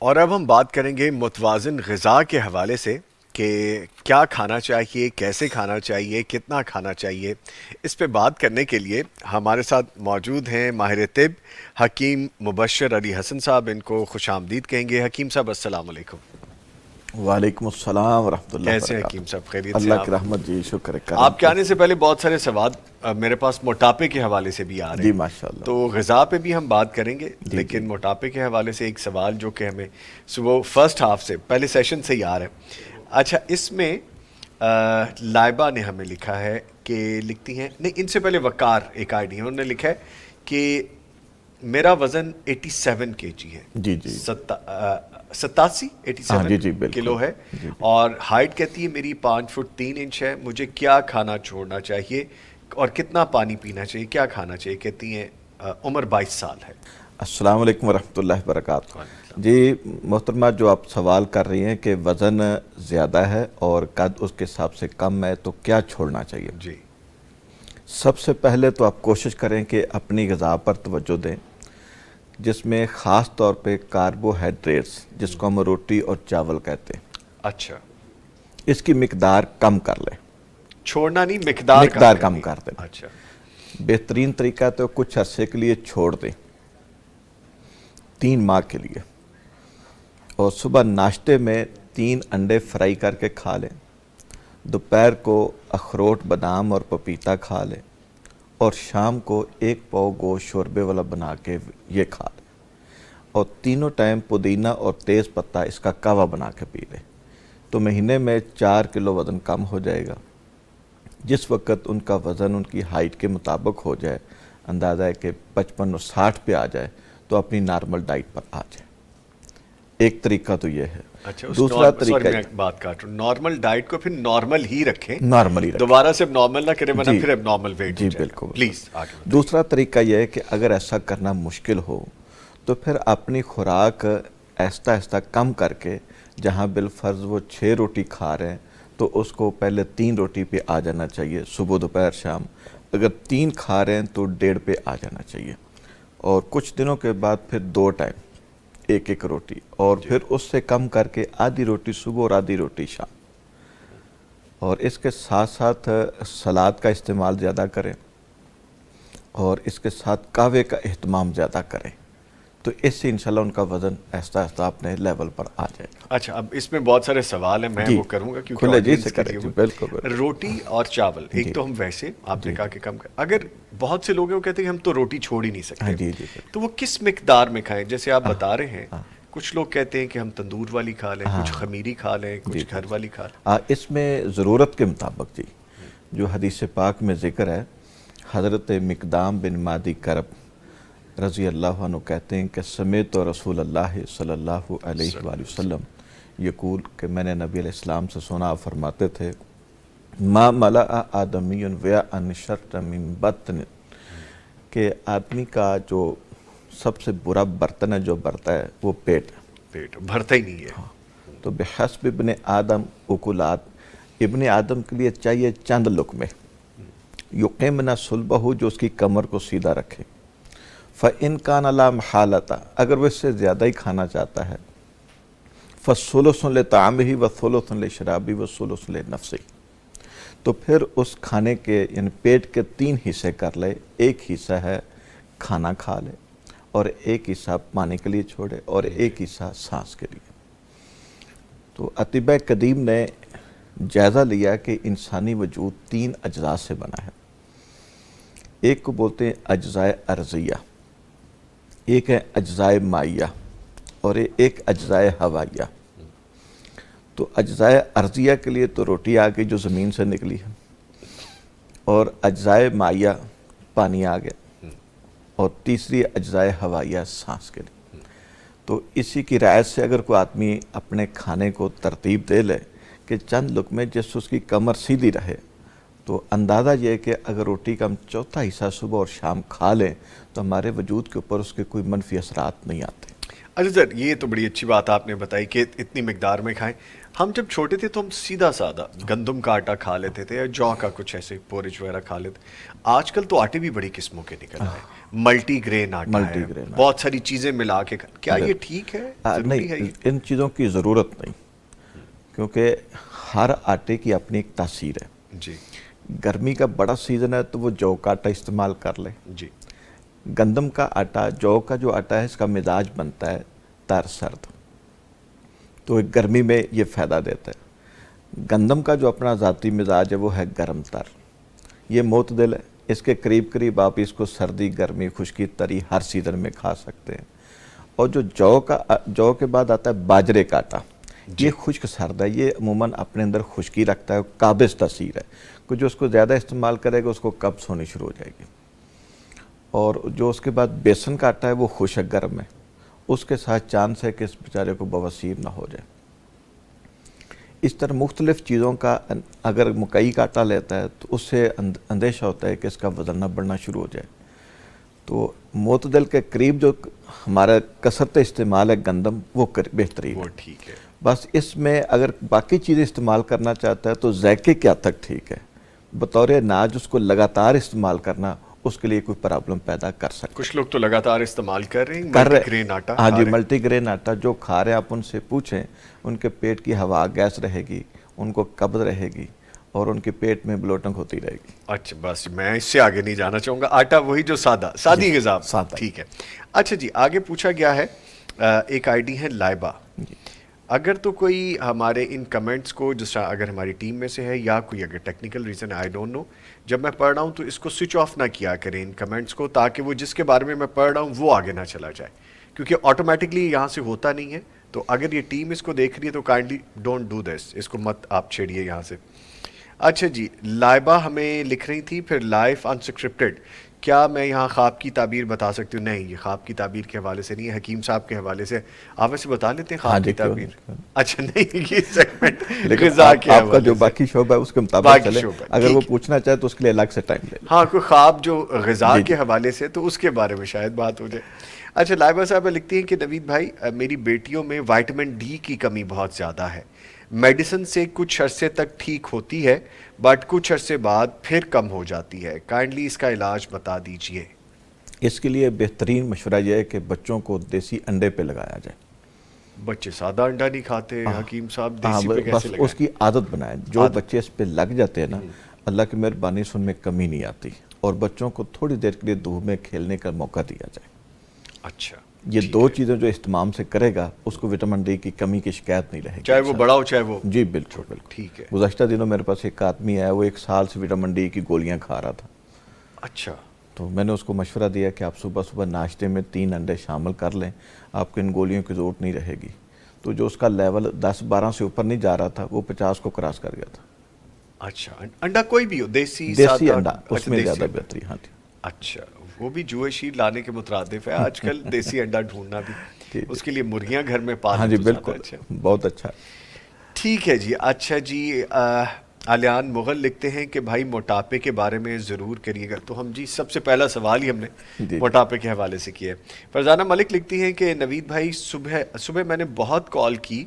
اور اب ہم بات کریں گے متوازن غذا کے حوالے سے کہ کیا کھانا چاہیے، کیسے کھانا چاہیے، کتنا کھانا چاہیے۔ اس پہ بات کرنے کے لیے ہمارے ساتھ موجود ہیں ماہر طب حکیم مبشر علی حسن صاحب۔ ان کو خوش آمدید کہیں گے۔ حکیم صاحب السلام علیکم۔ وعلیکم السلام ورحمۃ اللہ کیسے ہیں حکیم وبرکاتہ۔ صاحب؟ خیریت سے اللہ آپ؟ کی رحمت جی، شکر کرم آپ کے آنے سے پہلے بہت سارے سوال میرے پاس موٹاپے کے حوالے سے بھی آ رہے جی ہیں، ماشاءاللہ۔ تو غذا پہ بھی ہم بات کریں گے، جی لیکن موٹاپے کے حوالے سے ایک سوال جو کہ ہمیں صبح فرسٹ ہاف سے پہلے سیشن سے ہی آ رہا ہے۔ اچھا، اس میں لائبہ نے ہمیں لکھا ہے کہ لکھتی ہیں نہیں، ان سے پہلے وقار ایک آئی ڈی ہے، انہوں نے لکھا ہے کہ میرا وزن 87 کے جی ہے، جی جی 87 ہاں جی جی 87 بالکل کلو ہے، جی جی۔ اور ہائٹ کہتی ہے میری 5 فٹ 3 انچ ہے۔ مجھے کیا کھانا چھوڑنا چاہیے اور کتنا پانی پینا چاہیے، کیا کھانا چاہیے؟ کہتی ہیں عمر 22 سال ہے۔ السلام علیکم ورحمۃ اللہ وبرکاتہ۔ جی محترمہ، جو آپ سوال کر رہی ہیں کہ وزن زیادہ ہے اور قد اس کے حساب سے کم ہے تو کیا چھوڑنا چاہیے؟ جی سب سے پہلے تو آپ کوشش کریں کہ اپنی غذا پر توجہ دیں، جس میں خاص طور پہ کاربوہائیڈریٹس، جس کو ہم روٹی اور چاول کہتے ہیں، اچھا، اس کی مقدار کم کر لیں۔ چھوڑنا نہیں، مقدار کم کر دیں۔ اچھا، بہترین طریقہ تو کچھ عرصے کے لیے چھوڑ دیں، 3 ماہ کے لیے، اور صبح ناشتے میں 3 انڈے فرائی کر کے کھا لیں، دوپہر کو اخروٹ بادام اور پپیتا کھا لیں، اور شام کو 1 پاؤ گوشت شوربے والا بنا کے یہ کھا لیں، اور تینوں ٹائم پودینہ اور تیز پتہ اس کا قہوہ بنا کے پی لیں، تو مہینے میں 4 کلو وزن کم ہو جائے گا۔ جس وقت ان کا وزن ان کی ہائٹ کے مطابق ہو جائے، اندازہ ہے کہ 55 اور 60 پہ آ جائے، تو اپنی نارمل ڈائٹ پر آ جائے۔ ایک طریقہ تو یہ ہے۔ اچھا، دوسرا طریقہ میں بات کاٹ رہا ہوں، نارمل ڈائٹ کو پھر نارمل ہی رکھیں، نارملی رکھیں۔ دوبارہ سے نارمل نہ کریں، ورنہ جی پھر اب نارمل ویٹ ہو جی جائے گا۔ بالکل۔ پلیز آگے بتائیں۔ دوسرا طریقہ یہ ہے کہ اگر ایسا کرنا مشکل ہو تو پھر اپنی خوراک آہستہ آہستہ کم کر کے، جہاں بالفرض وہ 6 روٹی کھا رہے ہیں تو اس کو پہلے 3 روٹی پہ آ جانا چاہیے، صبح دوپہر شام۔ اگر 3 کھا رہے ہیں تو 1.5 پہ آ جانا چاہیے، اور کچھ دنوں کے بعد پھر 2 ٹائم 1 روٹی، اور پھر اس سے کم کر کے آدھی روٹی صبح اور آدھی روٹی شام۔ اور اس کے ساتھ ساتھ سلاد کا استعمال زیادہ کریں، اور اس کے ساتھ قہوے کا اہتمام زیادہ کریں، تو اس سے انشاءاللہ ان کا وزن آہستہ آہستہ اپنے لیول پر آ جائے گا۔ اچھا، اب اس میں بہت سارے سوال ہیں، میں جی وہ کروں گا کیونکہ کھلے جی آڈینس سے کے کریں لیے جی، وہ بالکل بالکل۔ روٹی اور چاول، ایک تو ہم ویسے آپ نے کہا کہ کم کر، اگر بہت سے لوگ ہیں وہ کہتے ہیں کہ ہم تو روٹی چھوڑ ہی نہیں ہاں سکتے، جی جی بالکل۔ تو وہ کس مقدار میں کھائیں؟ جیسے آپ بتا رہے ہیں، کچھ لوگ کہتے ہیں کہ ہم تندور والی کھا لیں، کچھ خمیری کھا لیں، کچھ گھر والی کھا لیں۔ اس میں ضرورت کے مطابق جی، جو حدیث پاک میں ذکر ہے، حضرت مقدام بن مادی کرب رضی اللہ عنہ کہتے ہیں کہ سمیت رسول اللہ صلی اللہ علیہ وآلہ وسلم یقول، کہ میں نے نبی علیہ السلام سے سنا، فرماتے تھے ما ملأ آدمی وعاء شر من بطن، کہ آدمی کا جو سب سے برا برتن ہے جو برتا ہے وہ پیٹ ہے، پیٹ بھرتا ہی نہیں ہے۔ تو بحسب ابن آدم اکلات، ابن آدم کے لیے چاہیے چند لقمے، یقیمنا صلبہ، جو اس کی کمر کو سیدھا رکھے، فَإِن كَانَ لَا مَحَالَةَ، اگر وہ اس سے زیادہ ہی کھانا چاہتا ہے، فَثُلُثٌ لِطَعَامِهِ وَثُلُثٌ لِشَرَابِهِ وَثُلُثٌ لِنَفْسِهِ، تو پھر اس کھانے کے یعنی پیٹ کے 3 حصے کر لے، ایک حصہ ہے کھانا کھا لے، اور ایک حصہ پانی کے لیے چھوڑے، اور ایک حصہ سانس کے لیے۔ تو اطباء قدیم نے جائزہ لیا کہ انسانی وجود 3 اجزاء سے بنا ہے، ایک کو بولتے ہیں اجزاء ارضیہ، ایک ہے اجزاء مائیہ، اور ایک اجزاء ہوائیہ۔ تو اجزاء ارضیہ کے لیے تو روٹی آ گئی جو زمین سے نکلی ہے، اور اجزاء مائیہ پانی آ گیا، اور تیسری اجزاء ہوائیہ سانس کے لیے۔ تو اسی کی رعایت سے اگر کوئی آدمی اپنے کھانے کو ترتیب دے لے کہ چند لقمے جس سے اس کی کمر سیدھی رہے، تو اندازہ یہ ہے کہ اگر روٹی کا ہم چوتھا حصہ صبح اور شام کھا لیں تو ہمارے وجود کے اوپر اس کے کوئی منفی اثرات نہیں آتے۔ اچھا سر، یہ تو بڑی اچھی بات آپ نے بتائی کہ اتنی مقدار میں کھائیں. ہم جب چھوٹے تھے تو ہم سیدھا سادہ گندم کا آٹا کھا لیتے تھے یا جو کا کچھ ایسے پورج وغیرہ کھا لیتے. آج کل تو آٹے بھی بڑی قسموں کے نکل آئے. ملٹی گرین آٹا ہے، ملٹی گرین بہت ساری چیزیں ملا کے کیا یہ ٹھیک ہے؟ ضروری ہے نہیں، یہ؟ ان چیزوں کی ضرورت نہیں، کیونکہ ہر آٹے کی اپنی ایک تاثیر ہے. جی گرمی کا بڑا سیزن ہے تو وہ جو کا آٹا استعمال کر لے. جی گندم کا آٹا، جو کا جو آٹا ہے، اس کا مزاج بنتا ہے تر سرد، تو ایک گرمی میں یہ فائدہ دیتا ہے. گندم کا جو اپنا ذاتی مزاج ہے وہ ہے گرم تر، یہ معتدل ہے. اس کے قریب قریب آپ اس کو سردی، گرمی، خشکی، تری ہر سیزن میں کھا سکتے ہیں. اور جو کے بعد آتا ہے باجرے کا آٹا، یہ خشک سرد ہے، یہ عموماً اپنے اندر خشکی رکھتا ہے، قابض تاثیر ہے. کہ جو اس کو زیادہ استعمال کرے گا اس کو قبض ہونی شروع ہو جائے گی. اور جو اس کے بعد بیسن کا آٹا ہے وہ خشک گرم ہے، اس کے ساتھ چانس ہے کہ اس بیچارے کو بواسیر نہ ہو جائے. اس طرح مختلف چیزوں کا اگر مکئی کا آٹا لیتا ہے تو اس سے اندیشہ ہوتا ہے کہ اس کا وزن نہ بڑھنا شروع ہو جائے. تو معتدل کے قریب جو ہمارا کثرت استعمال ہے گندم، وہ بہترین وہ ہے. ٹھیک ہے. بس اس میں اگر باقی چیزیں استعمال کرنا چاہتا ہے تو ذائقے کے حد تک ٹھیک ہے. بطور اناج اس کو لگاتار استعمال کرنا اس کے لیے کوئی پرابلم پیدا کر سکتا ہے. کچھ لوگ تو لگاتار استعمال کر رہے ہیں ملٹی گرین آٹا. ہاں کھا جی، رہے ہیں. ملٹی گرین آٹا جو کھا رہے ہیں، آپ ان سے پوچھیں، ان کے پیٹ کی ہوا گیس رہے گی، ان کو قبض رہے گی اور ان کے پیٹ میں بلوٹنگ ہوتی رہے گی. اچھا بس میں اس سے آگے نہیں جانا چاہوں گا. آٹا وہی جو سادی غذا. سادہ. ٹھیک ہے. اچھا جی، آگے پوچھا گیا ہے، ایک آئی ڈی ہے لائبہ. اگر تو کوئی ہمارے ان کمنٹس کو، جس طرح اگر ہماری ٹیم میں سے ہے یا کوئی اگر technical reason I don't know, جب میں پڑھ رہا ہوں تو اس کو سوئچ آف نہ کیا کریں ان کمنٹس کو، تاکہ وہ جس کے بارے میں پڑھ رہا ہوں وہ آگے نہ چلا جائے، کیونکہ آٹومیٹکلی یہاں سے ہوتا نہیں ہے. تو اگر یہ ٹیم اس کو دیکھ رہی ہے تو کائنڈلی ڈونٹ ڈو دس، اس کو مت آپ چھیڑیے یہاں سے. اچھا جی، لائبہ ہمیں لکھ رہی تھی پھر لائف انسکرپٹڈ. کیا میں یہاں خواب کی تعبیر بتا سکتی ہوں؟ نہیں، یہ خواب کی تعبیر کے حوالے سے نہیں ہے، حکیم صاحب کے حوالے سے. آپ ایسے بتا لیتے ہیں خواب کی تعبیر؟ اچھا نہیں، یہ سیگمنٹ لیکن غذا کے آپ کا جو حوالے سے. باقی شعبہ ہے اس کے مطابق چلیں، اگر وہ ٹھیک ہے. پوچھنا چاہے تو اس کے لیے الگ سے ٹائم لے لیں. ہاں، کوئی خواب جو غذا کے حوالے سے تو اس کے بارے میں شاید بات ہو جائے. اچھا، لائبہ صاحبہ لکھتی ہیں کہ نوید بھائی، میری بیٹیوں میں وائٹامن ڈی کی کمی بہت زیادہ ہے. میڈیسن سے کچھ عرصے تک ٹھیک ہوتی ہے بٹ کچھ عرصے بعد پھر کم ہو جاتی ہے. کائنڈلی اس کا علاج بتا دیجئے. اس کے لیے بہترین مشورہ یہ ہے کہ بچوں کو دیسی انڈے پہ لگایا جائے. بچے سادہ انڈا نہیں کھاتے حکیم صاحب، دیسی پہ بس کیسے لگائیں؟ اس کی عادت بنائیں. جو بچے اس پہ لگ جاتے ہیں نا، اللہ کی مہربانی سے ان میں کمی نہیں آتی. اور بچوں کو تھوڑی دیر کے لیے دھوپ میں کھیلنے کا موقع دیا جائے. اچھا، یہ دو چیزیں جو اہتمام سے کرے گا اس کو وٹامن ڈی کی کمی کی شکایت نہیں رہے گی. چاہے وہ بڑا ہو چاہے وہ. جی بالکل بالکل. ٹھیک ہے. گزشتہ دنوں میرے پاس ایک آدمی ہے، وہ 1 سال سے وٹامن ڈی کی گولیاں کھا رہا تھا. اچھا. تو میں نے اس کو مشورہ دیا کہ آپ صبح صبح ناشتے میں 3 انڈے شامل کر لیں، آپ کو ان گولیوں کی ضرورت نہیں رہے گی. تو جو اس کا لیول 10-12 سے اوپر نہیں جا رہا تھا، وہ 50 کو کراس کر گیا تھا. اچھا، انڈا کوئی بھی ہو، دیسی انڈا اس میں زیادہ بہتری. ہاں جی. اچھا، وہ بھی جوئے شیر لانے کے مترادف ہے آج کل دیسی انڈا ڈھونڈنا بھی. اس کے لیے مرغیاں گھر میں پالیں. ہاں جی بالکل، بہت اچھا. ٹھیک ہے جی. اچھا جی، آلیان مغل لکھتے ہیں کہ بھائی موٹاپے کے بارے میں ضرور کریے گا. تو ہم جی سب سے پہلا سوال ہی ہم نے موٹاپے کے حوالے سے کیا ہے. فرزانہ ملک لکھتی ہیں کہ نوید بھائی، صبح میں نے بہت کال کی،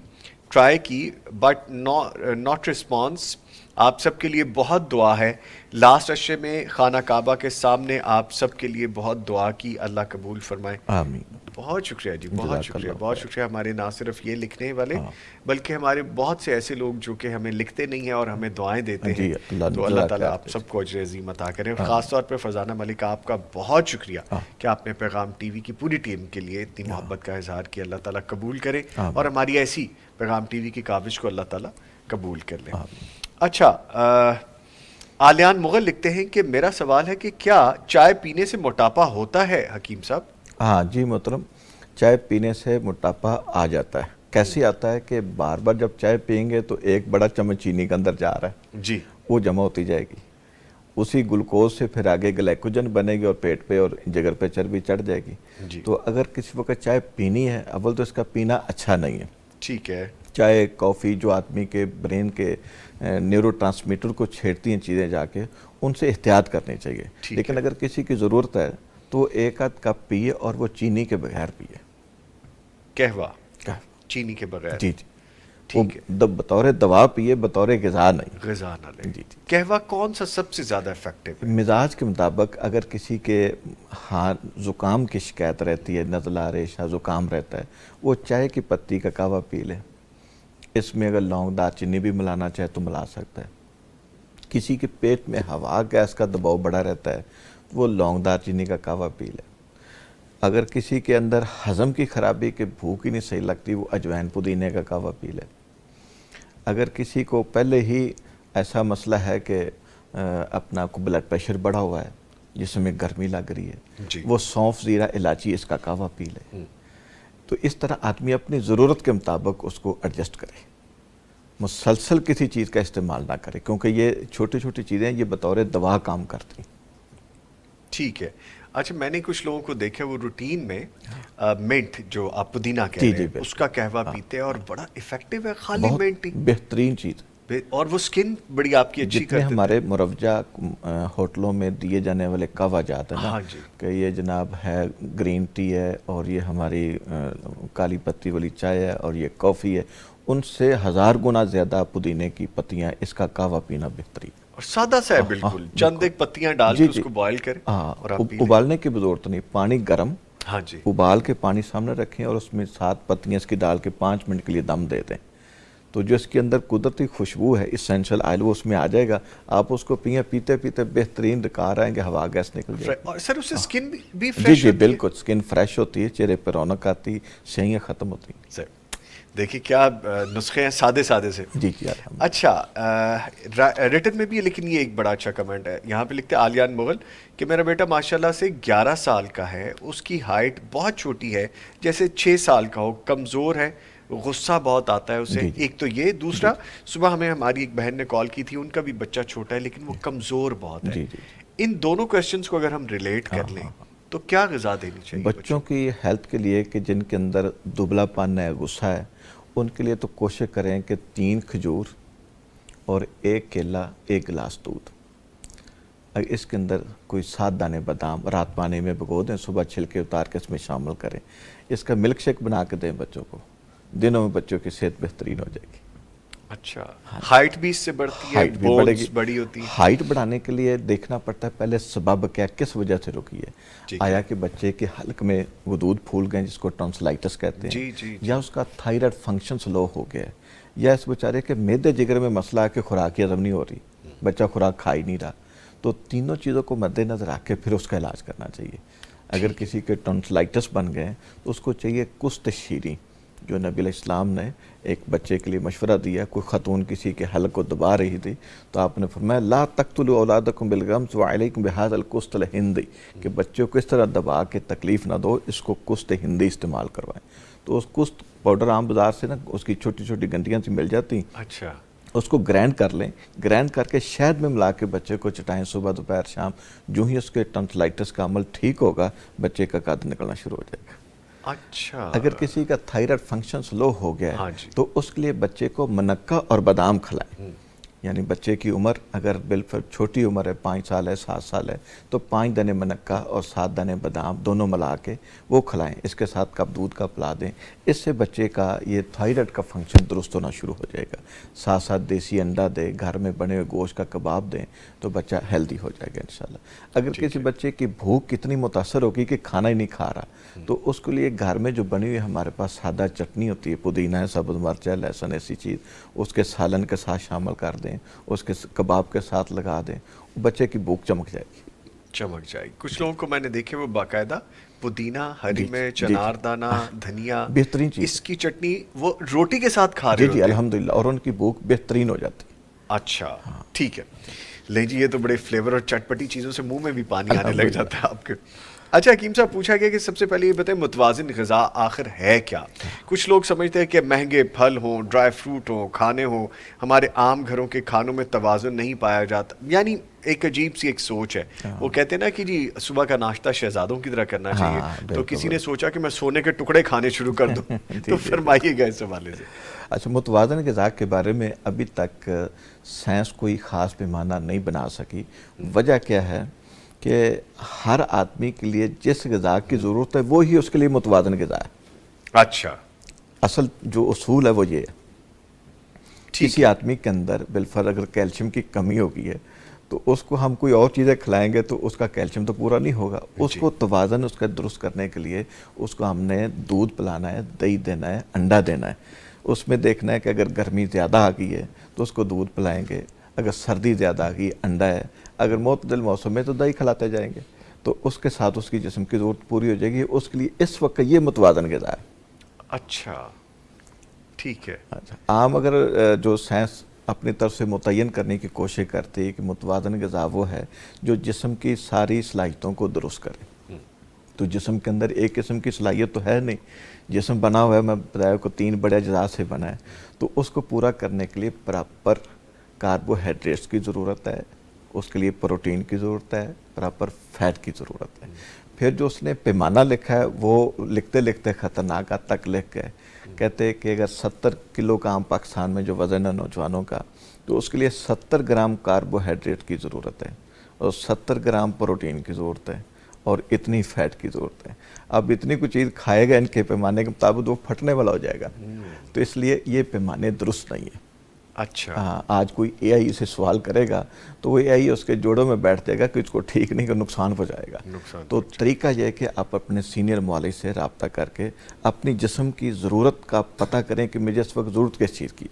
ٹرائی کی بٹ ناٹ رسپانس. آپ سب کے لیے بہت دعا ہے. لاسٹ عشرے میں خانہ کعبہ کے سامنے آپ سب کے لیے بہت دعا کی، اللہ قبول فرمائے. آمین. بہت شکریہ جی، بہت شکریہ. بہت شکریہ ہمارے نہ صرف یہ لکھنے والے بلکہ ہمارے بہت سے ایسے لوگ جو کہ ہمیں لکھتے نہیں ہیں اور ہمیں دعائیں دیتے ہیں. تو اللہ تعالیٰ آپ سب کو اجر عظیم عطا کرے. اور خاص طور پہ فرزانہ ملک، آپ کا بہت شکریہ کہ آپ نے پیغام ٹی وی کی پوری ٹیم کے لیے اتنی محبت کا اظہار کیا. اللہ تعالیٰ قبول کرے اور ہماری ایسی پیغام ٹی وی کی کاوش کو اللہ تعالیٰ قبول کر لے. اچھا، آلیان مغل لکھتے ہیں کہ میرا سوال ہے کہ کیا چائے پینے سے موٹاپا ہوتا ہے حکیم صاحب؟ ہاں جی محترم، چائے پینے سے موٹاپا آ جاتا ہے. کیسے آتا ہے کہ بار بار جب چائے پئیں گے تو 1 بڑا چمچ چینی کا اندر جا رہا ہے جی، وہ جمع ہوتی جائے گی. اسی گلوکوز سے پھر آگے گلائکوجن بنے گی اور پیٹ پہ اور جگر پہ چربی چڑھ جائے گی. تو اگر کسی وقت چائے پینی ہے، اول تو اس کا پینا اچھا نہیں ہے. ٹھیک ہے. چائے، کافی جو آدمی کے برین کے نیورو ٹرانسمیٹر کو چھیڑتی ہیں چیزیں جا کے، ان سے احتیاط کرنی چاہیے. لیکن اگر کسی کی ضرورت ہے تو 1 آدھ کپ پیے اور وہ چینی کے بغیر پیے. قہوہ کیا چینی کے بغیر؟ جی جی، وہ ٹھیک ہے، بطور دوا پیے، بطور غذا نہیں. غذا نہ لیں. جی جی. قہوہ کون سا سب سے زیادہ افیکٹو ہے؟ مزاج کے مطابق اگر کسی کے ہاں زکام کی شکایت رہتی ہے، نزلہ ریشہ زکام رہتا ہے، وہ چائے کی پتی کا قہوہ پی لے. اس میں اگر لونگ دار چینی بھی ملانا چاہے تو ملا سکتا ہے. کسی کے پیٹ میں ہوا گیس کا دباؤ بڑا رہتا ہے، وہ لونگ دار چینی کا قہوہ پی لے. اگر کسی کے اندر ہضم کی خرابی کہ بھوک ہی نہیں صحیح لگتی، وہ اجوائن پودینے کا قہوہ پی لے. اگر کسی کو پہلے ہی ایسا مسئلہ ہے کہ اپنا کو بلڈ پریشر بڑھا ہوا ہے، جس میں گرمی لگ رہی ہے، جی. وہ سونف زیرہ الائچی اس کا قہوہ پی لے. تو اس طرح آدمی اپنی ضرورت کے مطابق اس کو ایڈجسٹ کرے، مسلسل کسی چیز کا استعمال نہ کرے، کیونکہ یہ چھوٹی چھوٹی چیزیں یہ بطور دوا کام کرتی ہیں. ٹھیک ہے. اچھا، میں نے کچھ لوگوں کو دیکھا وہ روٹین میں منٹ جو آپ پودینہ کہہ جی رہے جی ہیں بالکل، اس کا قہوہ پیتے ہیں اور بڑا افیکٹو ہے خالی بہت منٹ ہی، بہترین چیز. اور وہ سکن بڑی آپ کی اچھی جتنے کر دیتے ہمارے مروجہ ہوٹلوں میں دیے جانے والے قہوہ جات ہیں ہیں. نا، ہاں جی. کہ یہ جناب ہے گرین ٹی ہے اور یہ ہماری کالی پتی والی چائے ہے اور یہ کافی ہے، ان سے 1000 گنا زیادہ پودینے کی پتیاں اس کا قہوہ پینا بہترین. اور سادہ سا ہے بالکل، چند ایک پتیاں ڈال کے اس کو بوائل کریں اور آپ پی لیں. ابالنے کی ضرورت نہیں، پانی گرم، ہاں جی. ابال کے پانی سامنے رکھیں اور اس میں 7 پتیاں اس کی ڈال کے 5 منٹ کے لیے دم دے دیں. تو جو اس کے اندر قدرتی خوشبو ہے اسینشل آئل، وہ اس میں آ جائے گا. آپ اس کو پیتے پیتے بہترین ڈکار آئیں گے، ہوا گیس نکل جائے گی. اور سر اس سے سکن بھی جی فریش جی ہوتی ہے؟ بالکل، سکن فریش ہوتی ہے، چہرے پہ رونق آتی، سیاہیاں ختم ہوتی ہیں. سر دیکھیے کیا نسخے ہیں سادے سادے سے. جی جی الحمد. اچھا، ریٹن میں بھی ہے، لیکن یہ ایک بڑا اچھا کمنٹ ہے. یہاں پہ لکھتے ہیں عالیان مغل کہ میرا بیٹا ماشاءاللہ سے 11 سال کا ہے، اس کی ہائٹ بہت چھوٹی ہے، جیسے 6 سال کا ہو، کمزور ہے، غصہ بہت آتا ہے اسے. جی جی ایک تو یہ، دوسرا صبح ہمیں ہماری ایک بہن نے کال کی تھی، ان کا بھی بچہ چھوٹا ہے لیکن وہ کمزور بہت ہے. جی جی. ان دونوں کویسچنز کو اگر ہم ریلیٹ کر لیں تو کیا غذا دینی چاہیے بچوں کی ہیلتھ کے لیے کہ جن کے اندر دبلا پن ہے، غصہ ہے، ان کے لیے تو کوشش کریں کہ 3 کھجور اور 1 کیلا، 1 گلاس دودھ. اگر اس کے اندر کوئی 7 دانے بادام رات پانی میں بھگو دیں، صبح چھلکے اتار کے اس میں شامل کریں. اس کا ملک شیک بنا کے دیں بچوں کو، دنوں میں بچوں کی صحت بہترین ہو جائے گی. اچھا، ہائٹ بھی اس سے بڑھتی ہے، ہائٹ بھی بڑھے گی. بونز بڑی ہوتی ہیں. ہائٹ بڑھانے کے لیے دیکھنا پڑتا ہے پہلے سبب کیا، کس وجہ سے رکی ہے. ٹھیک ہے. آیا کہ بچے کے حلق میں غدود پھول گئے جس کو ٹونسلائٹس کہتے ہیں، جی جی. یا اس کا تھائرائڈ فنکشن سلو ہو گیا ہے، یا اس بیچارے کے معدے جگر میں مسئلہ ہے کہ خوراک ہضم نہیں ہو رہی، بچہ خوراک کھا ہی نہیں رہا. تو تینوں چیزوں کو مد نظر رکھ کے پھر اس کا علاج کرنا چاہیے. اگر کسی کے ٹونسلائٹس بن گئے تو اس کو چاہیے کست شیریں، جو نبی علیہ السلام نے ایک بچے کے لیے مشورہ دیا. کوئی خاتون کسی کے حلق کو دبا رہی تھی تو آپ نے فرمایا لا تقتلوا اولادکم بالغمز وعلیکم بہذا القسط الہندی، کہ بچوں کو اس طرح دبا کے تکلیف نہ دو، اس کو کست ہندی استعمال کروائیں. تو اس کست پاؤڈر عام بازار سے نا اس کی چھوٹی چھوٹی گنٹیاں سے مل جاتی ہیں، اچھا، اس کو گرینڈ کر لیں، گرینڈ کر کے شہد میں ملا کے بچے کو چٹائیں صبح دوپہر شام. جو ہی اس کے ٹونسلائٹس کا عمل ٹھیک ہوگا، بچے کا قد نکلنا شروع ہو جائے گا. اچھا. اگر کسی کا تھائرائڈ فنکشن سلو ہو گیا ہاں ہے جی. تو اس کے لیے بچے کو منقہ اور بادام کھلائیں. یعنی بچے کی عمر اگر بالکل چھوٹی عمر ہے، 5 سال ہے، 7 سال ہے، تو 5 دانے منقہ اور 7 دانے بادام دونوں ملا کے وہ کھلائیں. اس کے ساتھ کپ دودھ کا پلا دیں. اس سے بچے کا یہ تھائرائڈ کا فنکشن درست ہونا شروع ہو جائے گا. ساتھ ساتھ دیسی انڈا دیں، گھر میں بنے ہوئے گوشت کا کباب دیں تو بچہ ہیلدی ہو جائے گا انشاءاللہ. اگر کسی بچے کی بھوک کتنی متاثر ہوگی کہ کھانا ہی نہیں کھا رہا، تو اس کے لیے گھر میں جو بنی ہوئی ہمارے پاس سادہ چٹنی ہوتی ہے، پودینہ ہے، سبز مرچ ہے، لہسن، ایسی چیز اس کے سالن کے ساتھ شامل کر دیں، اس کے کباب کے ساتھ لگا دیں، بچے کی بھوک چمک جائے گی. چمک جائے گی. کچھ لوگوں کو میں نے دیکھے وہ باقاعدہ پودینہ، ہری مرچ، انار دانہ، دھنیا، بہترین چیز اس کی چٹنی وہ روٹی کے ساتھ کھا رہے جی ہوتے جی ہیں. الحمدللہ، اور ان کی بھوک بہترین ہو جاتی ہے. اچھا ٹھیک ہے. لیں جی، یہ تو بڑے فلیور اور چٹپٹی چیزوں سے منہ میں بھی پانی آنے لگ جاتا ہے آپ کے. اچھا حکیم صاحب، پوچھا گیا کہ سب سے پہلے یہ بتائیں متوازن غذا آخر ہے کیا؟ کچھ لوگ سمجھتے ہیں کہ مہنگے پھل ہوں، ڈرائی فروٹ ہوں، کھانے ہوں، ہمارے عام گھروں کے کھانوں میں توازن نہیں پایا جاتا. یعنی ایک عجیب سی ایک سوچ ہے. وہ کہتے ہیں نا کہ جی صبح کا ناشتہ شہزادوں کی طرح کرنا چاہیے، تو کسی نے سوچا کہ میں سونے کے ٹکڑے کھانے شروع کر دوں. تو فرمائیے گا اس حوالے سے. اچھا، متوازن غذا کے بارے میں ابھی تک سائنس کوئی خاص پیمانہ نہیں بنا سکی. وجہ کیا ہے کہ ہر آدمی کے لیے جس غذا کی ضرورت ہے وہی اس کے لیے متوازن غذا ہے. اچھا. اصل جو اصول ہے وہ یہ ہے، کسی آدمی کے اندر بالفرض اگر کیلشیم کی کمی ہوگی ہے تو اس کو ہم کوئی اور چیزیں کھلائیں گے تو اس کا کیلشیم تو پورا نہیں ہوگا. اس کو توازن اس کا درست کرنے کے لیے اس کو ہم نے دودھ پلانا ہے، دہی دینا ہے، انڈا دینا ہے. اس میں دیکھنا ہے کہ اگر گرمی زیادہ آ گئی ہے تو اس کو دودھ پلائیں گے، اگر سردی زیادہ آ گئی انڈا ہے، اگر معتدل موسم میں تو دہی کھلاتے جائیں گے. تو اس کے ساتھ اس کی جسم کی ضرورت پوری ہو جائے گی. اس کے لیے اس وقت یہ متوازن غذا ہے. اچھا ٹھیک ہے. عام اگر جو سائنس اپنی طرف سے متعین کرنے کی کوشش کرتی ہے کہ متوازن غذا وہ ہے جو جسم کی ساری صلاحیتوں کو درست کرے. تو جسم کے اندر ایک قسم کی صلاحیت تو ہے نہیں. جسم بنا ہوا ہے، میں بتایا کو 3 بڑے اجزاء سے بنا ہے. تو اس کو پورا کرنے کے لیے پراپر کاربوہائیڈریٹس کی ضرورت ہے، اس کے لیے پروٹین کی ضرورت ہے، پراپر فیٹ کی ضرورت ہے. پھر جو اس نے پیمانہ لکھا ہے وہ لکھتے لکھتے خطرناک حد تک لکھ گئے. کہتے ہیں کہ اگر 70 کلو کا عام پاکستان میں جو وزن ہے نوجوانوں کا، تو اس کے لیے 70 گرام کاربوہائیڈریٹ کی ضرورت ہے اور 70 گرام پروٹین کی ضرورت ہے اور اتنی فیٹ کی ضرورت ہے. اب اتنی کوئی چیز کھائے گا ان کے پیمانے کے مطابق وہ پھٹنے والا ہو جائے گا. تو اس لیے یہ پیمانے درست نہیں ہیں. اچھا آج کوئی اے آئی سے سوال کرے گا تو وہ اے آئی اس کے جوڑوں میں بیٹھ جائے گا کہ اس کو ٹھیک نہیں کہ نقصان ہو جائے گا. تو طریقہ یہ ہے کہ آپ اپنے سینئر معالج سے رابطہ کر کے اپنی جسم کی ضرورت کا پتہ کریں کہ مجھے اس وقت ضرورت کس چیز کی.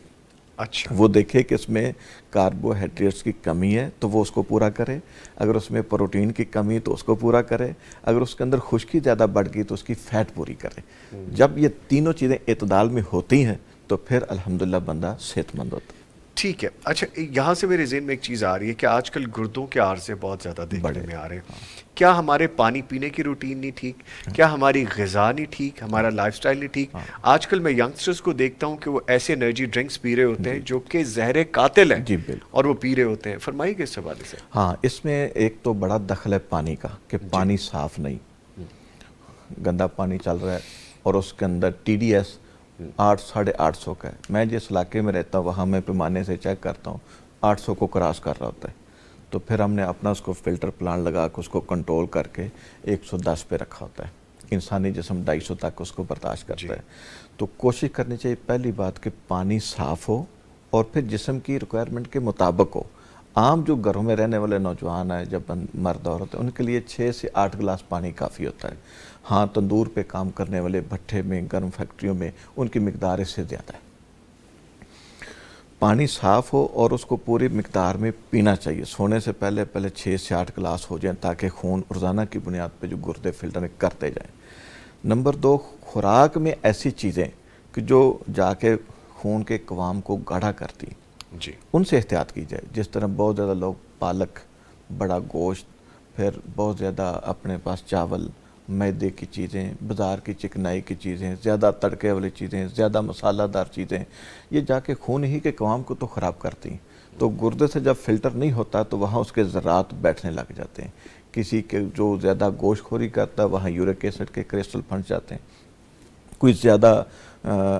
اچھا وہ دیکھے کہ اس میں کاربوہائیڈریٹس کی کمی ہے تو وہ اس کو پورا کرے، اگر اس میں پروٹین کی کمی تو اس کو پورا کرے، اگر اس کے اندر خشکی زیادہ بڑھ گئی تو اس کی فیٹ پوری کرے. جب یہ تینوں چیزیں اعتدال میں ہوتی ہیں تو پھر الحمدللہ بندہ صحت مند ہوتا ہے. ٹھیک ہے. اچھا یہاں سے میرے ذہن میں ایک چیز آ رہی ہے کہ آج کل گردوں کے عارضے بہت زیادہ دیکھنے میں آ رہے ہیں. کیا ہمارے پانی پینے کی روٹین نہیں ٹھیک؟ کیا ہماری غذا نہیں ٹھیک؟ ہمارا لائف سٹائل نہیں ٹھیک؟ آج کل میں ینگسٹرز کو دیکھتا ہوں کہ وہ ایسے انرجی ڈرنکس پی رہے ہوتے ہیں جو کہ زہر قاتل ہیں اور وہ پی رہے ہوتے ہیں. فرمائیے کہ اس حوالے سے. ہاں، اس میں ایک تو بڑا دخل ہے پانی کا کہ پانی صاف نہیں، گندا پانی چل رہا ہے اور اس کے اندر ٹی ڈی ایس 800-850 کا ہے. میں جس علاقے میں رہتا ہوں وہاں میں پیمانے سے چیک کرتا ہوں 800 کو کراس کر رہا ہوتا ہے. تو پھر ہم نے اپنا اس کو فلٹر پلان لگا کے اس کو کنٹرول کر کے 110 پہ رکھا ہوتا ہے. انسانی جسم 250 تک اس کو برداشت کرتا ہے. تو کوشش کرنی چاہیے پہلی بات کہ پانی صاف ہو اور پھر جسم کی ریکوائرمنٹ کے مطابق ہو. عام جو گھروں میں رہنے والے نوجوان ہیں، جب مرد عورت ہیں، ان کے لیے 6 سے 8 گلاس پانی کافی ہوتا ہے. ہاں، تندور پہ کام کرنے والے، بھٹے میں، گرم فیکٹریوں میں، ان کی مقدار اس سے زیادہ ہے. پانی صاف ہو اور اس کو پوری مقدار میں پینا چاہیے. سونے سے پہلے 6 سے 8 گلاس ہو جائیں تاکہ خون روزانہ کی بنیاد پہ جو گردے فلٹر کرتے جائیں. نمبر 2، خوراک میں ایسی چیزیں کہ جو جا کے خون کے قوام کو گاڑھا کرتی، ان سے احتیاط کی جائے. جس طرح بہت زیادہ لوگ پالک، بڑا گوشت، پھر بہت زیادہ اپنے پاس چاول، میدے کی چیزیں، بازار کی چکنائی کی چیزیں، زیادہ تڑکے والی چیزیں، زیادہ مسالہ دار چیزیں، یہ جا کے خون ہی کے قوام کو تو خراب کرتی ہیں. تو گردے سے جب فلٹر نہیں ہوتا تو وہاں اس کے ذرات بیٹھنے لگ جاتے ہیں. کسی کے جو زیادہ گوشت خوری کرتا ہے وہاں یورک ایسڈ کے کرسٹل پھنس جاتے ہیں. کوئی زیادہ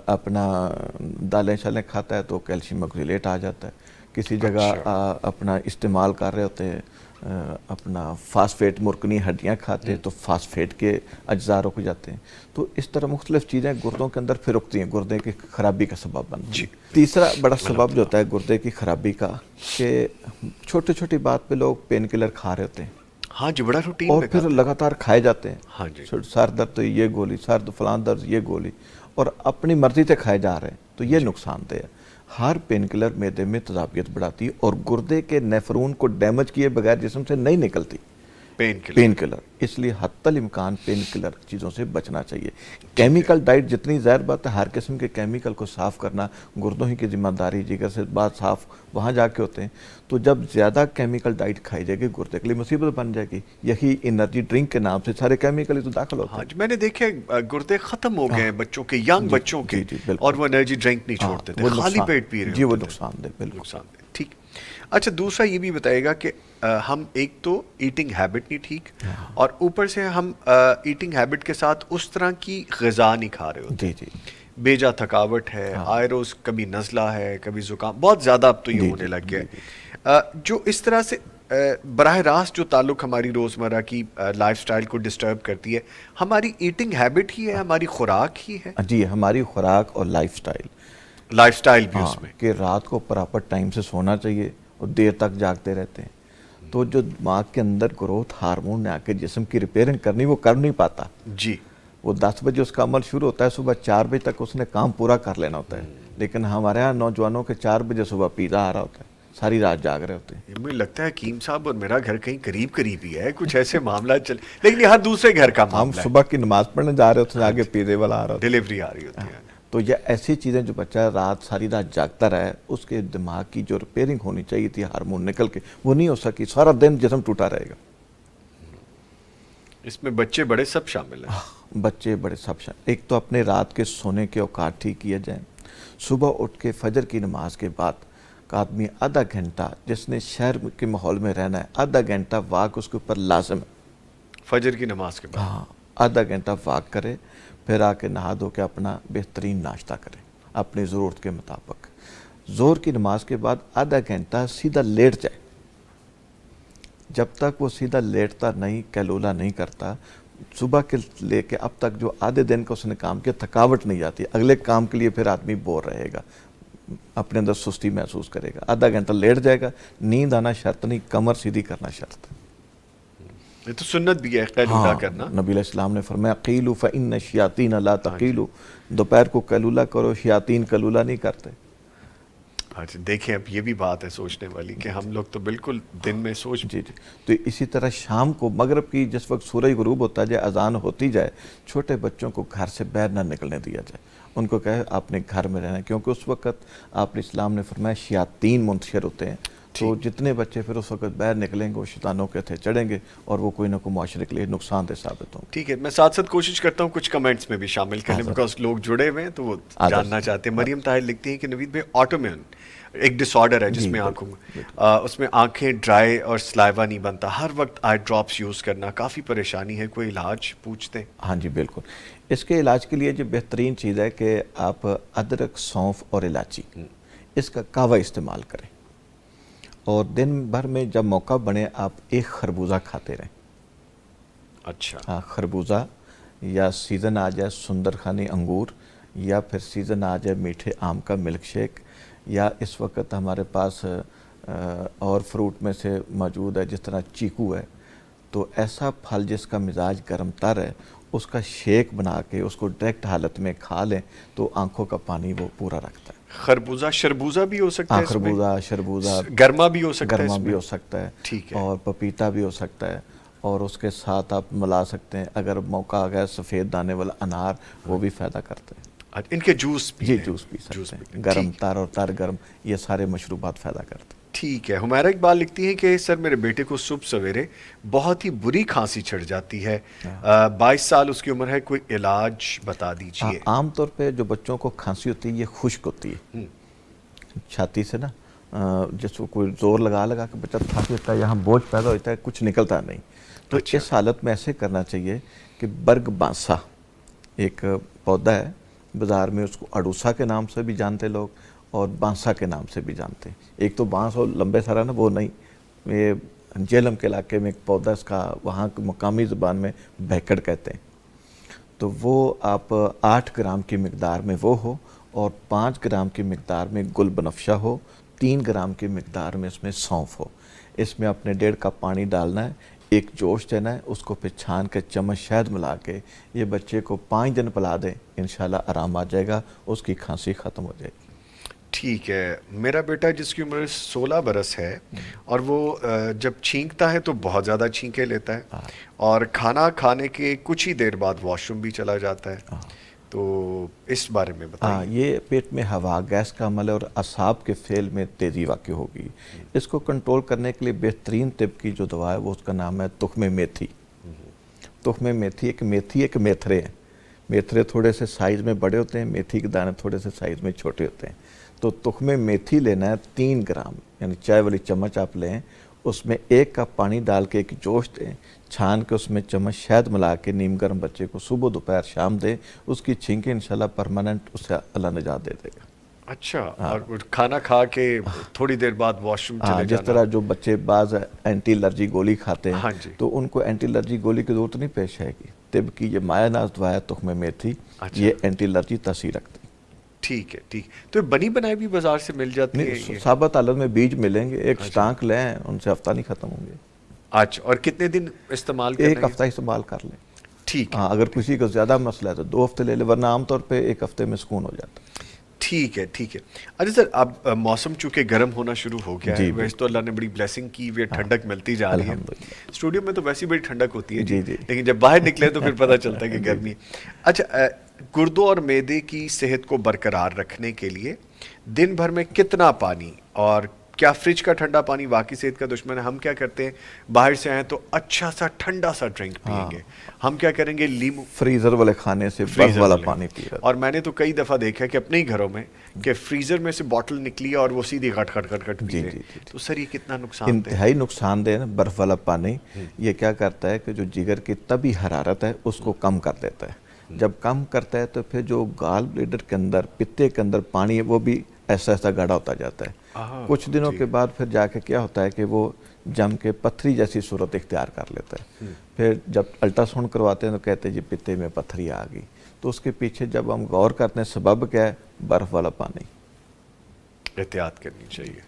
اپنا دالیں شالیں کھاتا ہے تو کیلشیم آکزیلیٹ آ جاتا ہے. کسی جگہ اپنا استعمال کر رہے ہوتے ہیں اپنا فاسفیٹ، مرکنی ہڈیاں کھاتے ہیں تو فاسفیٹ کے اجزاء رک جاتے ہیں. تو اس طرح مختلف چیزیں گردوں کے اندر پھر رکتی ہیں، گردے کی خرابی کا سبب بنتی ہیں. تیسرا بڑا سبب جو ہوتا ہے گردے کی خرابی کا کہ چھوٹی چھوٹی بات پہ لوگ پین کلر کھا رہے ہوتے ہیں. ہاں جی، بڑا روٹین اور پھر لگاتار کھائے جاتے ہیں. ہاں جی، سر درد تو یہ گولی، سر فلان درد یہ گولی، اور اپنی مرضی سے کھائے جا رہے ہیں. تو یہ نقصان دہ ہے. ہر پین کلر معدے میں تذابیت بڑھاتی اور گردے کے نیفرون کو ڈیمیج کیے بغیر جسم سے نہیں نکلتی پین کلر. اس لیے حتی الامکان پین کلر چیزوں سے بچنا چاہیے. کیمیکل ڈائٹ جتنی ظاہر بات ہے، ہر قسم کے کیمیکل کو صاف کرنا گردوں ہی کی ذمہ داری. جگر سے بات صاف وہاں جا کے ہوتے ہیں. تو جب زیادہ کیمیکل ڈائٹ کھائی جائے گی گردے کے لیے مصیبت بن جائے گی. یہی انرجی ڈرنک کے نام سے سارے کیمیکل ہی تو داخل ہوتے ہیں. میں نے دیکھے گردے ختم ہو گئے بچوں کے، ینگ بچوں کے، اور وہ انرجی ڈرنک نہیں چھوڑتے تھے، خالی پیٹ پی رہے ہوتے تھے. وہ نقصان دہ، بالکل نقصان دہ. ٹھیک. اچھا دوسرا یہ بھی بتائے گا کہ ہم ایک تو ایٹنگ ہیبٹ نہیں ٹھیک، اور اوپر سے ہم ایٹنگ ہیبٹ کے ساتھ اس طرح کی غذا نہیں کھا رہے ہوتے. بیجا تھکاوٹ ہے، آئے روز کبھی نزلہ ہے، کبھی زکام، بہت زیادہ اب تو یہ ہونے لگ گیا. جو اس طرح سے براہ راست جو تعلق ہماری روزمرہ کی لائف سٹائل کو ڈسٹرب کرتی ہے، ہماری ایٹنگ ہیبٹ ہی ہے، ہماری خوراک ہی ہے؟ جی، ہماری خوراک اور لائف سٹائل. لائف سٹائل بھی ہاں، اس میں. کہ رات کو پراپر ٹائم سے سونا چاہیے اور دیر تک جاگتے رہتے ہیں، تو جو دماغ کے اندر گروتھ ہارمون نے آ کے جسم کی ریپیئرنگ کرنی وہ کر نہیں پاتا. جی. وہ 10 بجے اس کا عمل شروع ہوتا ہے، صبح 4 بجے تک اس نے کام پورا کر لینا ہوتا ہے. لیکن ہمارے ہاں نوجوانوں کے 4 بجے صبح پیزا آ رہا ہوتا ہے، ساری رات جاگ رہے ہوتے ہیں. مجھے لگتا ہے حکیم صاحب اور میرا گھر کہیں قریب قریب ہی ہے، کچھ ایسے معاملات چل، لیکن یہ ہر دوسرے گھر کا ہم معاملہ ہے. صبح کی نماز پڑھنے جا رہے ہوتے ہیں، آگے پیزے والا آ رہا ہوتا ہے. ڈیلیوری آ رہی ہوتی ہے. تو یہ ایسی چیزیں جو بچہ رات ساری رات جاگتا رہا ہے، اس کے دماغ کی جو ریپیئرنگ ہونی چاہیے تھی ہارمون نکل کے، وہ نہیں ہو سکی. سارا دن جسم ٹوٹا رہے گا. اس میں بچے بڑے سب شامل ہیں. بچے بڑے سب ایک تو اپنے رات کے سونے کے اوقات ٹھیک کیے جائیں. صبح اٹھ کے فجر کی نماز کے بعد آدمی آدھا گھنٹہ، جس نے شہر کے ماحول میں رہنا ہے، آدھا گھنٹہ واک اس کے اوپر لازم ہے. فجر کی نماز کے بعد ہاں، آدھا گھنٹہ واک کرے، پھر آ کے نہا دھو کے اپنا بہترین ناشتہ کرے اپنی ضرورت کے مطابق. ظہر کی نماز کے بعد آدھا گھنٹہ سیدھا لیٹ جائے. جب تک وہ سیدھا لیٹتا نہیں، کیلولا نہیں کرتا، صبح کے لے کے اب تک جو آدھے دن کا اس نے کام کیا، تھکاوٹ نہیں جاتی. اگلے کام کے لیے پھر آدمی بور رہے گا، اپنے اندر سستی محسوس کرے گا. آدھا گھنٹہ لیٹ جائے گا، نیند آنا شرط نہیں، کمر سیدھی کرنا شرط ہے. یہ تو سنت بھی ہے قیلولہ کرنا. نبی علیہ السلام نے فرمایا قیلوا فإن الشیاطین لا تقیلوا، دوپہر کو قیلولہ کرو، شیاطین قیلولہ نہیں کرتے. اچھا دیکھیں، اب یہ بھی بات ہے سوچنے والی کہ ہم لوگ تو بالکل دن میں سوچ. جی جی. تو اسی طرح شام کو مغرب کی جس وقت سورج غروب ہوتا جائے، اذان ہوتی جائے، چھوٹے بچوں کو گھر سے باہر نہ نکلنے دیا جائے. ان کو کہے آپ نے گھر میں رہنا ہے، کیونکہ اس وقت آپ اسلام نے فرمایا شیاطین منتشر ہوتے ہیں. تو جتنے بچے پھر اس وقت باہر نکلیں گے وہ شیطانوں کے تھے چڑھیں گے اور وہ کوئی نہ کوئی معاشرے کے لیے نقصان دہ ثابت ہوں گے. ٹھیک ہے، میں ساتھ ساتھ کوشش کرتا ہوں کچھ کمنٹس میں بھی شامل کرنے، بیکاز لوگ جڑے ہوئے ہیں تو وہ جاننا چاہتے ہیں. مریم طاہر لکھتی ہیں کہ نوید بھائی آٹومیون ایک ڈس آرڈر ہے جس میں آنکھوں اس میں آنکھیں ڈرائی اور سلائیوا نہیں بنتا، ہر وقت آئی ڈراپس یوز کرنا کافی پریشانی ہے، کوئی علاج پوچھتے ہیں؟ ہاں جی بالکل. اس کے علاج کے لیے جو بہترین چیز ہے کہ آپ ادرک، سونف اور الائچی اس کا کہوہ استعمال کریں، اور دن بھر میں جب موقع بنے آپ ایک خربوزہ کھاتے رہیں. اچھا. ہاں، خربوزہ، یا سیزن آ جائے سندر خانی انگور، یا پھر سیزن آ جائے میٹھے آم کا ملک شیک، یا اس وقت ہمارے پاس اور فروٹ میں سے موجود ہے جس طرح چیکو ہے. تو ایسا پھل جس کا مزاج گرم تر ہے، اس کا شیک بنا کے اس کو ڈائریکٹ حالت میں کھا لیں تو آنکھوں کا پانی وہ پورا رکھتا ہے. خربوزہ شربوزہ بھی ہو سکتا ہے؟ خربوزہ، شربوزہ گرما بھی ہو سکتا ہے؟ گرما بھی ہو سکتا ہے. ٹھیک ہے. اور پپیتا بھی ہو سکتا ہے، اور اس کے ساتھ آپ ملا سکتے ہیں. اگر موقع آ گیا سفید دانے والا انار، وہ بھی فائدہ کرتے ہیں. ان کے جوس بھی؟ جی جوس پی سکتے ہیں، گرم تر اور تر گرم، یہ سارے مشروبات فائدہ کرتے ہیں. ٹھیک ہے. ہمیرا اقبال لکھتی ہیں کہ سر میرے بیٹے کو صبح سویرے بہت ہی بری کھانسی چڑھ جاتی ہے، 22 سال اس کی عمر ہے، کوئی علاج بتا دیجئے. عام طور پہ جو بچوں کو کھانسی ہوتی ہے یہ خشک ہوتی ہے، چھاتی سے نا جس کو کوئی زور لگا کے بچہ تھک لیتا ہے، یہاں بوجھ پیدا ہوتا ہے، کچھ نکلتا نہیں. تو اس حالت میں ایسے کرنا چاہیے کہ برگ بانسا ایک پودا ہے، بازار میں اس کو اڈوسا کے نام سے بھی جانتے لوگ اور بانسا کے نام سے بھی جانتے ہیں. ایک تو بانس اور لمبے سارا نا، وہ نہیں، یہ جیلم کے علاقے میں ایک پودا اس کا وہاں مقامی زبان میں بھیکڑ کہتے ہیں. تو وہ آپ 8 گرام کی مقدار میں وہ ہو، اور 5 گرام کی مقدار میں گل بنفشہ ہو، 3 گرام کی مقدار میں اس میں سونف ہو. اس میں اپنے 1.5 کپ پانی ڈالنا ہے، ایک جوش دینا ہے، اس کو پھر چھان کے چمچ شہد ملا کے یہ بچے کو 5 دن پلا دیں، انشاءاللہ آرام آ جائے گا، اس کی کھانسی ختم ہو جائے گی. ٹھیک ہے. میرا بیٹا جس کی عمر 16 برس ہے، اور وہ جب چھینکتا ہے تو بہت زیادہ چھینکے لیتا ہے، اور کھانا کھانے کے کچھ ہی دیر بعد واش روم بھی چلا جاتا ہے. تو اس بارے میں بتائیے. یہ پیٹ میں ہوا، گیس کا عمل ہے، اور اعصاب کے فعل میں تیزی واقع ہوگی. اس کو کنٹرول کرنے کے لیے بہترین طب کی جو دوا ہے وہ اس کا نام ہے تخم میتھی. تخم میتھی ایک میتھرے ہیں. میتھرے تھوڑے سے سائز میں بڑے ہوتے ہیں، میتھی کے دانے تھوڑے سے سائز میں چھوٹے ہوتے ہیں. تو تخم میتھی لینا ہے 3 گرام، یعنی چائے والی چمچ آپ لیں، اس میں 1 کپ پانی ڈال کے ایک جوش دیں، چھان کے اس میں چمچ شہد ملا کے نیم گرم بچے کو صبح دوپہر شام دیں. اس کی چھینکیں انشاءاللہ پرماننٹ اسے اللہ نجات دے دے گا. اچھا، اور کھانا کھا کے تھوڑی دیر بعد واش روم ہاں، چلے جس جانا. طرح جو بچے بعض اینٹی الرجی گولی کھاتے ہیں ہاں جی. تو ان کو اینٹی الرجی گولی کی ضرورت نہیں پیش آئے گی. طب کی یہ مایہ ناز دوا ہے تخم میتھی، اچھا، یہ اینٹی الرجی تاثیر رکھتی. ٹھیک ہے ٹھیک. تو یہ بنی بنائی بھی بازار سے مل جاتی ہے نہیں، یہ؟ ثابت حالت میں بیج ملیں گے، ایک اچھا سٹانک لیں، ان سے ہفتہ نہیں ختم ہوں گے. اچھا، اور کتنے دن استعمال کرنا ایک ہے؟ ہفتہ استعمال کر لیں. ٹھیک ہے ہاں، اگر ٹھیک. کسی کو زیادہ مسئلہ ہے تو 2 ہفتے لے لے، ورنہ عام طور پہ ایک ہفتے میں سکون ہو جاتا ہے. ٹھیک ہے ٹھیک ہے. اچھا سر، اب موسم چونکہ گرم ہونا شروع ہو گیا ہے، جی ویسے تو بالکل. اللہ نے بڑی بلیسنگ کی ہوئی ہے، ہاں، ٹھنڈک ملتی جا رہی ہے. الحمدللہ. اسٹوڈیو میں تو ویسی بڑی ٹھنڈک ہوتی ہے جی، جی جی لیکن جب باہر نکلے تو پھر پتہ چلتا ہے کہ جی گرمی جی. ہے. اچھا، گردوں اور معدے کی صحت کو برقرار رکھنے کے لیے دن بھر میں کتنا پانی، اور کیا فریج کا ٹھنڈا پانی واقعی صحت کا دشمن ہے؟ ہم کیا کرتے ہیں، باہر سے آئیں تو اچھا سا ٹھنڈا سا ڈرنک ہاں، پئیں گے. ہم کیا کریں گے، لیمو، فریزر والے کھانے سے برف فریزر والا والے. پانی پی رہا اور میں نے تو کئی دفعہ دیکھا کہ اپنے ہی گھروں میں کہ فریزر میں سے بوٹل نکلی اور وہ سیدھی گھٹ گھٹ گھٹ گھٹ تھا. پی جی رہے. جی جی جی. تو سر یہ کتنا نقصان دہ ہے؟ انتہائی نقصان دہ ہے. برف والا پانی یہ کیا کرتا ہے کہ جو جگر کی طبی حرارت ہے اس کو کم کر دیتا ہے. جب کم کرتا ہے تو پھر جو گال بلیڈر کے اندر، پتے کے اندر پانی ہے وہ بھی ایسا ایسا گاڑھا ہوتا جاتا ہے. کچھ دنوں کے ٹھیک. بعد پھر جا کے کیا ہوتا ہے کہ وہ جم کے پتھری جیسی صورت اختیار کر لیتا ہے. پھر جب الٹرا ساؤنڈ کرواتے ہیں تو کہتے ہیں جی پتے میں پتھری آ گئی. تو اس کے پیچھے جب ہم غور کرتے ہیں سبب کیا ہے، برف والا پانی. احتیاط کرنی چاہیے.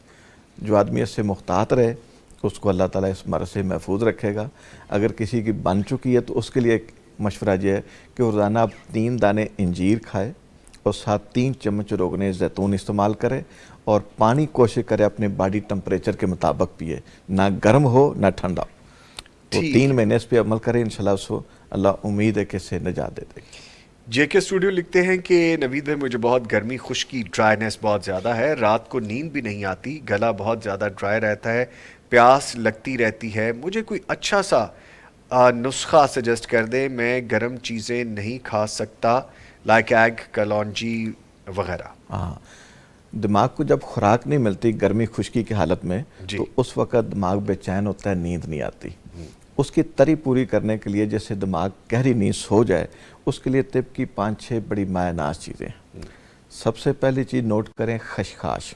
جو آدمی اس سے محتاط رہے اس کو اللہ تعالیٰ اس مرض سے محفوظ رکھے گا. اگر کسی کی بن چکی ہے تو اس کے لیے ایک مشورہ یہ ہے کہ روزانہ آپ 3 دانے انجیر کھائے اور ساتھ 3 چمچ روغن زیتون استعمال کرے، اور پانی کوشش کرے اپنے باڈی ٹمپریچر کے مطابق پیے، نہ گرم ہو نہ ٹھنڈا. تو ٹھیک 3 ہے. مہینے اس پہ عمل کرے، انشاءاللہ اس کو اللہ امید ہے کہ اس سے نجات دے دے گی. جے کے اسٹوڈیو لکھتے ہیں کہ نوید بھائی مجھے بہت گرمی، خشکی، ڈرائینس بہت زیادہ ہے، رات کو نیند بھی نہیں آتی، گلا بہت زیادہ ڈرائی رہتا ہے، پیاس لگتی رہتی ہے، مجھے کوئی اچھا سا نسخہ سجیسٹ کر دیں. میں گرم چیزیں نہیں کھا سکتا، لائک ایگ، کلونجی وغیرہ. ہاں، دماغ کو جب خوراک نہیں ملتی گرمی خشکی کی حالت میں جی. تو اس وقت دماغ بے چین ہوتا ہے، نیند نہیں آتی. اس کی تری پوری کرنے کے لیے جیسے دماغ گہری نیند سو جائے، اس کے لیے طب کی 5-6 بڑی مایہ ناز چیزیں. سب سے پہلی چیز نوٹ کریں، خشخاش.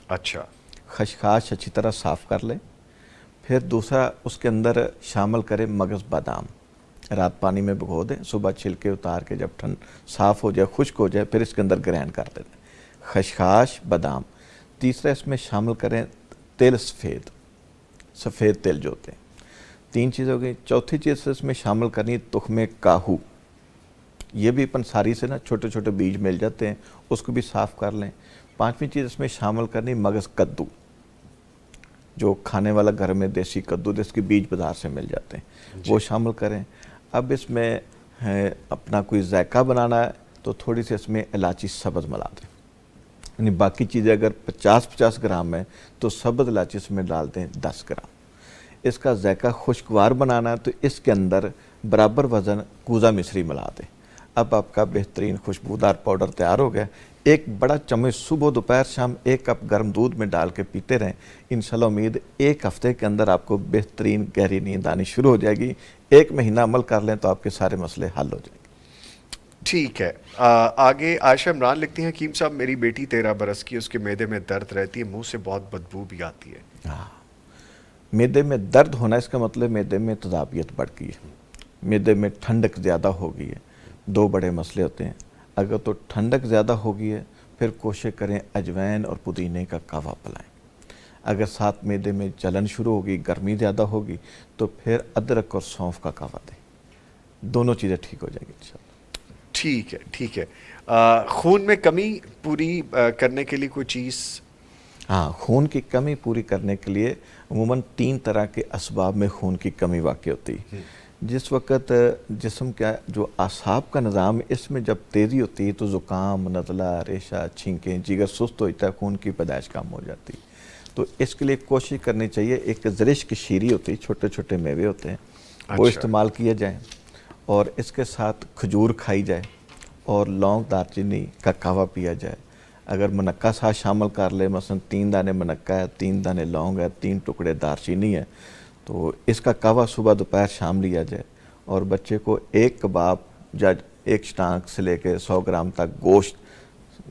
اچھا. خشخاش اچھی طرح صاف کر لیں. پھر دوسرا اس کے اندر شامل کریں مغز بادام. رات پانی میں بھگو دیں، صبح چھلکے اتار کے جب صاف ہو جائے، خشک ہو جائے، پھر اس کے اندر گرینڈ کر دیں. خشخاش، بادام. تیسرا اس میں شامل کریں تیل سفید تیل جو ہوتے ہیں. 3 چیزیں ہو گئی. چوتھی چیز اس میں شامل کرنی تخم کاہو. یہ بھی پنساری سے نا چھوٹے چھوٹے بیج مل جاتے ہیں، اس کو بھی صاف کر لیں. 5ویں چیز اس میں شامل کرنی مغز کدو، جو کھانے والا گھر میں دیسی کدو جس کے بیج بازار سے مل جاتے ہیں، وہ شامل کریں. اب اس میں اپنا کوئی ذائقہ بنانا ہے تو تھوڑی سی اس میں الائچی سبز ملا دیں. یعنی باقی چیزیں اگر 50 گرام ہے تو سبز الائچی اس میں ڈال دیں 10 گرام. اس کا ذائقہ خوشگوار بنانا ہے تو اس کے اندر برابر وزن کوزہ مصری ملا دیں. اب آپ کا بہترین خوشبودار پاؤڈر تیار ہو گیا. ایک بڑا چمچ صبح دوپہر شام 1 کپ گرم دودھ میں ڈال کے پیتے رہیں. انشاءاللہ امید 1 ہفتے کے اندر آپ کو بہترین گہری نیند آنی شروع ہو جائے گی. 1 مہینہ عمل کر لیں تو آپ کے سارے مسئلے حل ہو جائیں گے. ٹھیک ہے. آگے عائشہ عمران لکھتی ہیں، حکیم صاحب میری بیٹی 13 برس کی، اس کے معدے میں درد رہتی ہے، منہ سے بہت بدبو بھی آتی ہے. معدے میں درد ہونا اس کا مطلب معدے میں تذابیت بڑھ گئی ہے، معدے میں ٹھنڈک زیادہ ہو گئی ہے. 2 بڑے مسئلے ہوتے ہیں. اگر تو ٹھنڈک زیادہ ہو گئی ہے پھر کوشش کریں اجوین اور پودینے کا قہوہ پلائیں. اگر ساتھ معدے میں جلن شروع ہوگی، گرمی زیادہ ہوگی، تو پھر ادرک اور سونف کا قہوہ دیں. دونوں چیزیں ٹھیک ہو جائیں گی انشاءاللہ. ٹھیک ہے ٹھیک ہے. خون میں کمی پوری کرنے کے لیے کوئی چیز؟ ہاں، خون کی کمی پوری کرنے کے لیے عموماً 3 طرح کے اسباب میں خون کی کمی واقع ہوتی ہے. جس وقت جسم کا جو اعصاب کا نظام ہے اس میں جب تیزی ہوتی ہے تو زکام، نزلہ، ریشہ، چھینکیں، جگر سست ہوتا ہے، خون کی پیدائش کم ہو جاتی. تو اس کے لیے کوشش کرنی چاہیے، ایک زرش کی شیری ہوتی ہے، چھوٹے چھوٹے میوے ہوتے ہیں، وہ اچھا. استعمال کیے جائیں، اور اس کے ساتھ کھجور کھائی جائے اور لونگ دارچینی کا قہوہ پیا جائے. اگر منقہ ساتھ شامل کر لے، مثلا 3 دانے منقہ ہے، 3 دانے لونگ ہے، 3 ٹکڑے دارچینی ہے، تو اس کا قہوہ صبح دوپہر شام لیا جائے. اور بچے کو 1 کباب یا 1 شٹانک سے لے کے 100 گرام تک گوشت